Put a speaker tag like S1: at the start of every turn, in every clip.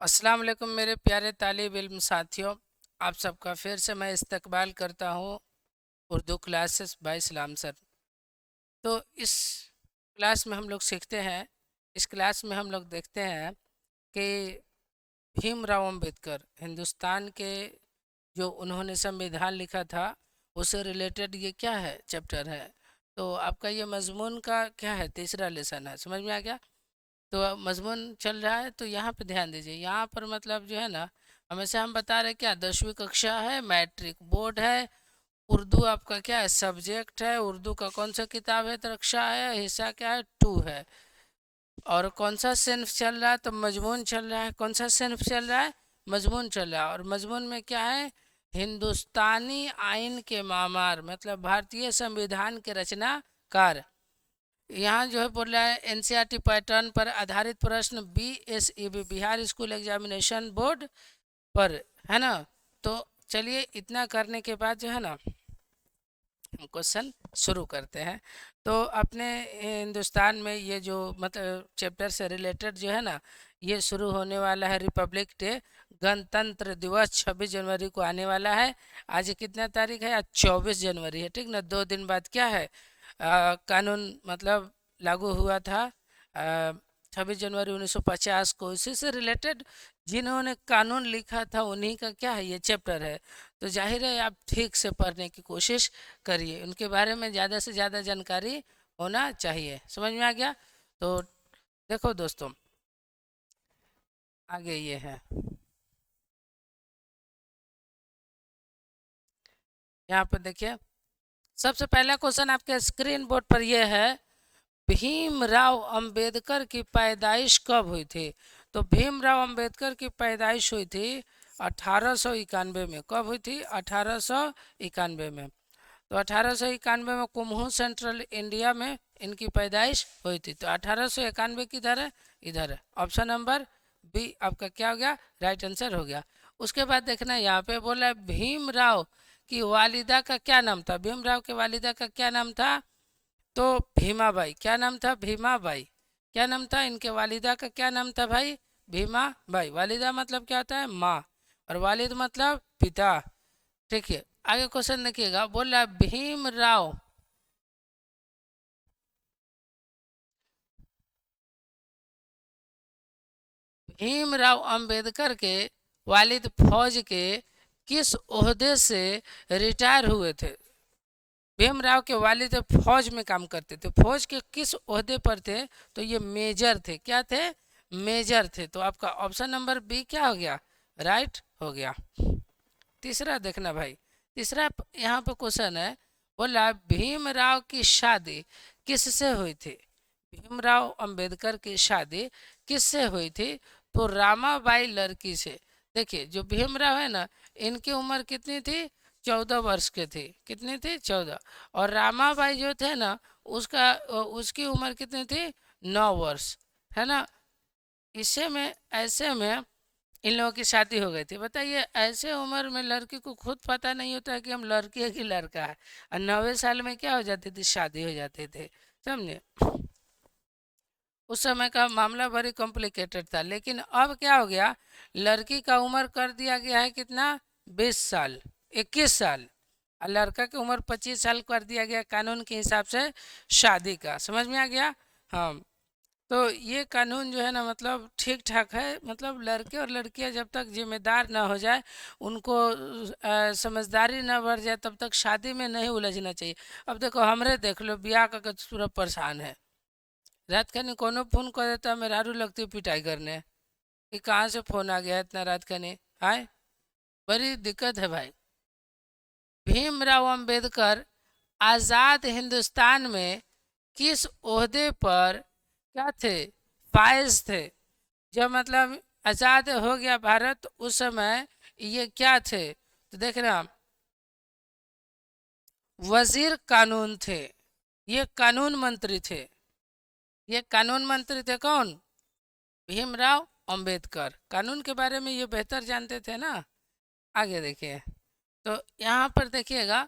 S1: अस्सलाम वालेकुम मेरे प्यारे तालिब इल्म साथियों। आप सबका फिर से मैं इस्तकबाल करता हूँ उर्दू क्लासेस बाय इस्लाम सर। तो इस क्लास में हम लोग सीखते हैं, इस क्लास में हम लोग देखते हैं कि भीमराव अंबेडकर हिंदुस्तान के जो उन्होंने संविधान लिखा था उससे रिलेटेड ये क्या है चैप्टर है। तो आपका ये मजमून का क्या है, तीसरा लेसन है, समझ में आ गया। तो अब मजमून चल रहा है तो यहाँ पे ध्यान दीजिए। यहाँ पर मतलब जो है ना, हमेशा हम बता रहे क्या 10वीं कक्षा है, मैट्रिक बोर्ड है, उर्दू आपका क्या है सब्जेक्ट है, उर्दू का कौन सा किताब है, रक्षा है, हिस्सा क्या है 2 है, और कौन सा सिन्फ चल रहा है तो मजमून चल रहा है। कौन सा सिन्फ चल रहा है, मजमून चल रहा है। और मजमून में क्या है, हिंदुस्तानी आइन के मामार मतलब भारतीय संविधान के रचनाकार। यहाँ जो है बोल रहा है एनसीईआरटी पैटर्न पर आधारित प्रश्न BSEB Bihar school examination board पर, है ना। तो चलिए इतना करने के बाद जो है ना हम क्वेश्चन शुरू करते हैं। तो अपने हिंदुस्तान में ये जो मतलब चैप्टर से रिलेटेड जो है ना, ये शुरू होने वाला है रिपब्लिक डे, गणतंत्र दिवस 26 जनवरी को आने वाला है। आज कितना तारीख है, आज 24 जनवरी है, ठीक ना। 2 दिन बाद क्या है, कानून मतलब लागू हुआ था 26 जनवरी 1950 को। इसी से रिलेटेड जिन्होंने कानून लिखा था उन्हीं का क्या है ये चैप्टर है। तो जाहिर है आप ठीक से पढ़ने की कोशिश करिए, उनके बारे में ज़्यादा से ज़्यादा जानकारी होना चाहिए। समझ में आ गया। तो देखो दोस्तों, आगे ये है, यहाँ पर देखिए सबसे पहला क्वेश्चन आपके स्क्रीन बोर्ड पर यह है, भीमराव अंबेडकर की पैदाइश कब हुई थी। तो भीमराव अंबेडकर की पैदाइश हुई थी 1891 में। कब हुई थी, 1891 में। तो 1891 में कुम्हू सेंट्रल इंडिया में इनकी पैदाइश हुई थी। तो 1891 किधर है, इधर है। ऑप्शन नंबर बी आपका क्या हो गया, राइट आंसर हो गया। उसके बाद देखना यहाँ पे बोला है भीमराव की वालिदा का क्या नाम था। भीमराव के वालिदा का क्या नाम था, तो भीमाबाई। क्या नाम था, भीमाबाई। क्या नाम था इनके वालिदा का, क्या नाम था भाई, भीमाबाई। वालिदा मतलब क्या होता है, माँ, और वालिद मतलब पिता। ठीक है, आगे क्वेश्चन देखिएगा, बोल रहा है भीमराव अंबेडकर के वालिद फौज के किस ओहदे से रिटायर हुए थे। भीमराव के वालिद फौज में काम करते थे, फौज के किस ओहदे पर थे, तो ये मेजर थे। क्या थे, मेजर थे। तो आपका ऑप्शन नंबर बी क्या हो गया, राइट हो गया। तीसरा देखना भाई, तीसरा यहाँ पे क्वेश्चन है, बोला भीमराव की शादी किससे हुई थी। भीमराव अंबेडकर की शादी किससे हुई थी, तो रामाबाई लड़की से। देखिए जो भीमराव है ना, इनकी उम्र कितनी थी, 14 वर्ष के थे। कितनी थी, 14। और रामाबाई जो थे ना, उसका उसकी उम्र कितनी थी, 9 वर्ष, है ना। इसे में ऐसे में इन लोगों की शादी हो गई थी। बताइए ऐसे उम्र में लड़की को खुद पता नहीं होता है कि हम लड़की है कि लड़का है, और 9वें साल में क्या हो जाती थी, शादी हो जाते थे। समझे, उस समय का मामला बड़ी कॉम्प्लिकेटेड था। लेकिन अब क्या हो गया, लड़की का उम्र कर दिया गया है कितना, 20 साल, 21 साल, और लड़का की उम्र 25 साल कर दिया गया कानून के हिसाब से शादी का। समझ में आ गया। हाँ, तो ये कानून जो है ना मतलब ठीक ठाक है। मतलब लड़के और लड़कियां जब तक जिम्मेदार ना हो जाए, उनको समझदारी ना बढ़ जाए, तब तक शादी में नहीं उलझना चाहिए। अब देखो हमरे देख लो, ब्याह का पूरा परेशान है। रात खनी कोनो फोन कर देता है, मेहरारू लगती है पिटाई करने कि कहाँ से फोन आ गया इतना रात खनी। आए, बड़ी दिक्कत है भाई। भीमराव अंबेडकर आज़ाद हिंदुस्तान में किस ओहदे पर क्या थे, फायज थे। जब मतलब आज़ाद हो गया भारत, उस समय ये क्या थे, तो देखना वजीर कानून थे। ये कानून मंत्री थे। ये कानून मंत्री थे कौन, भीमराव अंबेडकर। कानून के बारे में ये बेहतर जानते थे ना। आगे देखिए, तो यहाँ पर देखिएगा,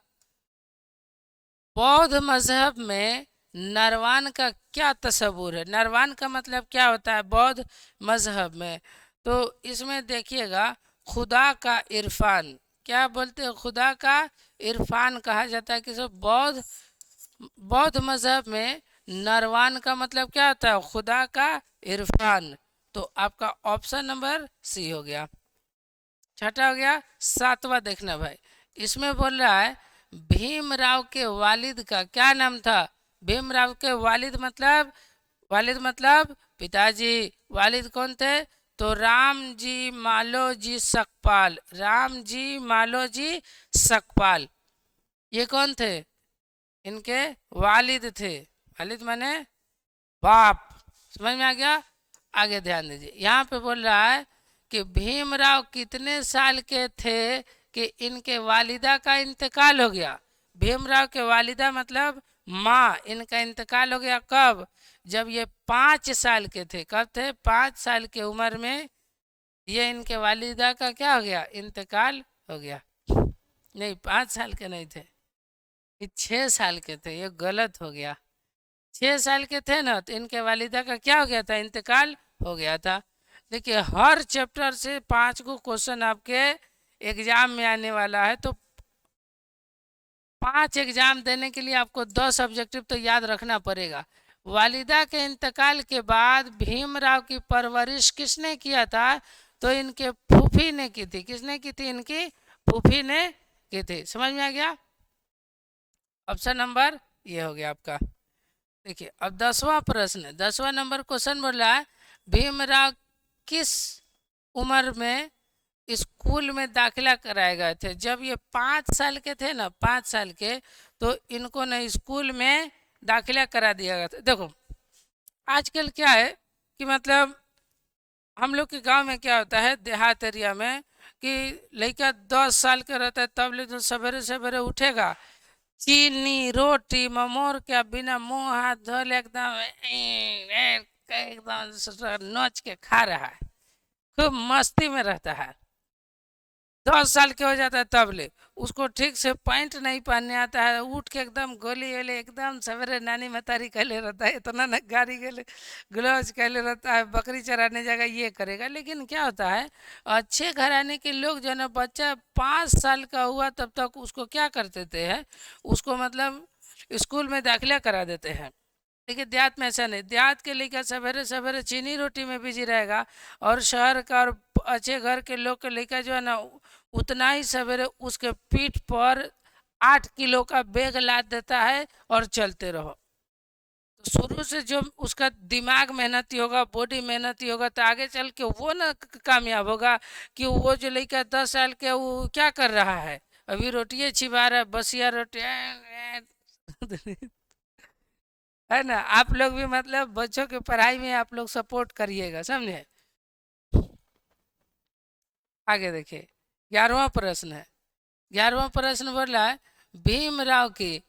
S1: बौद्ध मजहब में नरवान का क्या तस्वुर है। नरवान का मतलब क्या होता है बौद्ध मजहब में, तो इसमें देखिएगा खुदा का इरफान, क्या बोलते हैं, खुदा का इरफान कहा जाता है। किसी बौद्ध बौद्ध मजहब में नरवान का मतलब क्या होता है, खुदा का इरफान। तो आपका ऑप्शन नंबर सी हो गया। छठा हो गया। सातवां देखना भाई, इसमें बोल रहा है भीमराव के वालिद का क्या नाम था। भीमराव के वालिद मतलब पिताजी। वालिद कौन थे, तो राम जी मालो जी सकपाल। राम जी मालो जी सकपाल, ये कौन थे, इनके वालिद थे। वालिद माने बाप। समझ में आ गया। आगे ध्यान दीजिए, यहाँ पे बोल रहा है कि भीमराव कितने साल के थे कि इनके वालिदा का इंतकाल हो गया। भीमराव के वालिदा मतलब माँ, इनका इंतकाल हो गया कब, जब ये 5 साल के थे। कब थे, 5 साल की उम्र में ये इनके वालिदा का क्या हो गया, इंतकाल हो गया। नहीं, 5 साल के नहीं थे, ये 6 साल के थे, ये गलत हो गया। 6 साल के थे ना, तो इनके वालिदा का क्या हो गया था, इंतकाल हो गया था। देखिए हर चैप्टर से 5 को क्वेश्चन आपके एग्जाम में आने वाला है। तो 5 एग्जाम देने के लिए आपको 10 ऑब्जेक्टिव तो याद रखना पड़ेगा। वालिदा के इंतकाल के बाद भीमराव की परवरिश किसने किया था, तो इनके फूफी ने की थी। किसने की थी, इनकी फूफी ने की थी। समझ में आ गया। ऑप्शन नंबर ये हो गया आपका। देखिए अब 10वां प्रश्न, 10वां नंबर क्वेश्चन बोल रहा है भीमराव किस उम्र में स्कूल में दाखिला कराए गए थे। जब ये 5 साल के थे ना, 5 साल के, तो इनको ना स्कूल में दाखिला करा दिया गया था। देखो आजकल क्या है कि मतलब हम लोग के गांव में क्या होता है, देहात एरिया में, कि लड़का 10 साल का रहता है तब ले तो सवेरे सवेरे उठेगा, चीनी रोटी ममोर के बिना मुंह हाथ धोले एकदम एकदम नोच के खा रहा है, खूब मस्ती में रहता है। 10 साल के हो जाता है तब ले उसको ठीक से पैंट नहीं पहनने आता है, उठ के एकदम गोली गोली एकदम सवेरे नानी मतारी कहले रहता है, इतना न गाड़ी गले ग्लव्स कहले रहता है, बकरी चराने जाएगा ये करेगा। लेकिन क्या होता है, अच्छे घराने के लोग जो है ना, बच्चा 5 साल का हुआ तब तक उसको क्या कर देते हैं, उसको मतलब स्कूल में दाखिला करा देते हैं। लेकिन देहात में ऐसा नहीं, देहात के लेकर सवेरे सवेरे चीनी रोटी में बिजी रहेगा, और शहर का और अच्छे घर के लोग के लेकर जो है ना, उतना ही सवेरे उसके पीठ पर 8 किलो का बैग लाद देता है और चलते रहो। तो शुरू से जो उसका दिमाग मेहनती होगा, बॉडी मेहनती होगा, तो आगे चल के वो ना कामयाब होगा। कि वो जो लड़का 10 साल के वो क्या कर रहा है, अभी रोटियाँ छिपा रहा है, बसिया रोटी है ना। आप लोग भी मतलब बच्चों के पढ़ाई में आप लोग सपोर्ट करिएगा, समझे। आगे देखिए 11वां प्रश्न है। 11वां प्रश्न बोल रहा है भीमराव की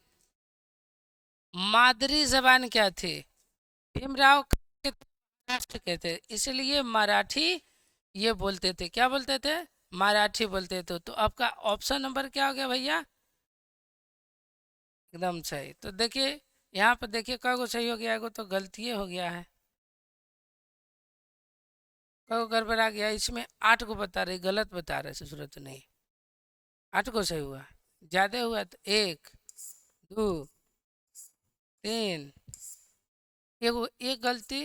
S1: मादरी जबान क्या थी। भीमराव के महाराष्ट्र के थे, इसलिए मराठी ये बोलते थे। क्या बोलते थे, मराठी बोलते थे। तो आपका ऑप्शन नंबर क्या हो गया भैया, एकदम सही। तो देखिए यहाँ पर देखिए कगो सही हो गया, एगो तो गलती हो गया है, कगो गड़बड़ा गया। इसमें 8 को बता रहे, गलत बता रहे, जरूरत नहीं। 8 को सही हुआ, ज्यादा हुआ तो 1 2 3, एगो एक गलती,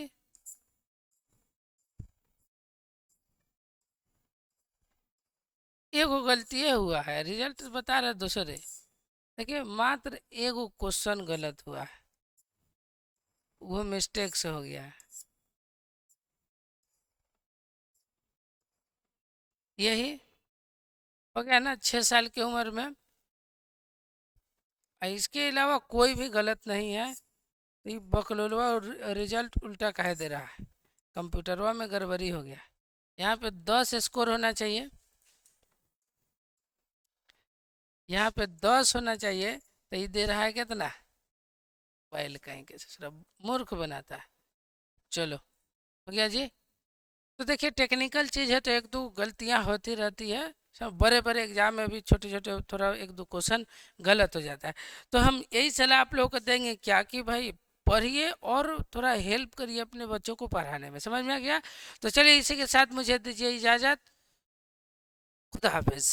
S1: एगो गलती हुआ है, रिजल्ट बता रहे दूसरे। देखिए मात्र एगो क्वेश्चन गलत हुआ है, वो मिस्टेक से हो गया है। यही हो गया ना 6 साल की उम्र में। इसके अलावा कोई भी गलत नहीं है। तो ये बकलोलवा और रिजल्ट उल्टा कह दे रहा है, कंप्यूटरवा में गड़बड़ी हो गया। यहाँ पे 10 स्कोर होना चाहिए, यहाँ पे 10 होना चाहिए। तो ये दे रहा है कितना, बैल कहीं के दूसरा मूर्ख बनाता है। चलो हो गया जी। तो देखिए टेक्निकल चीज़ है तो एक दो गलतियाँ होती रहती है, सब बड़े बड़े एग्जाम में भी छोटे छोटे थोड़ा एक दो क्वेश्चन गलत हो जाता है। तो हम यही सलाह आप लोगों को देंगे क्या, कि भाई पढ़िए और थोड़ा हेल्प करिए अपने बच्चों को पढ़ाने में। समझ में आ गया? तो चलिए इसी के साथ मुझे दीजिए इजाज़त। खुदा हाफिज़।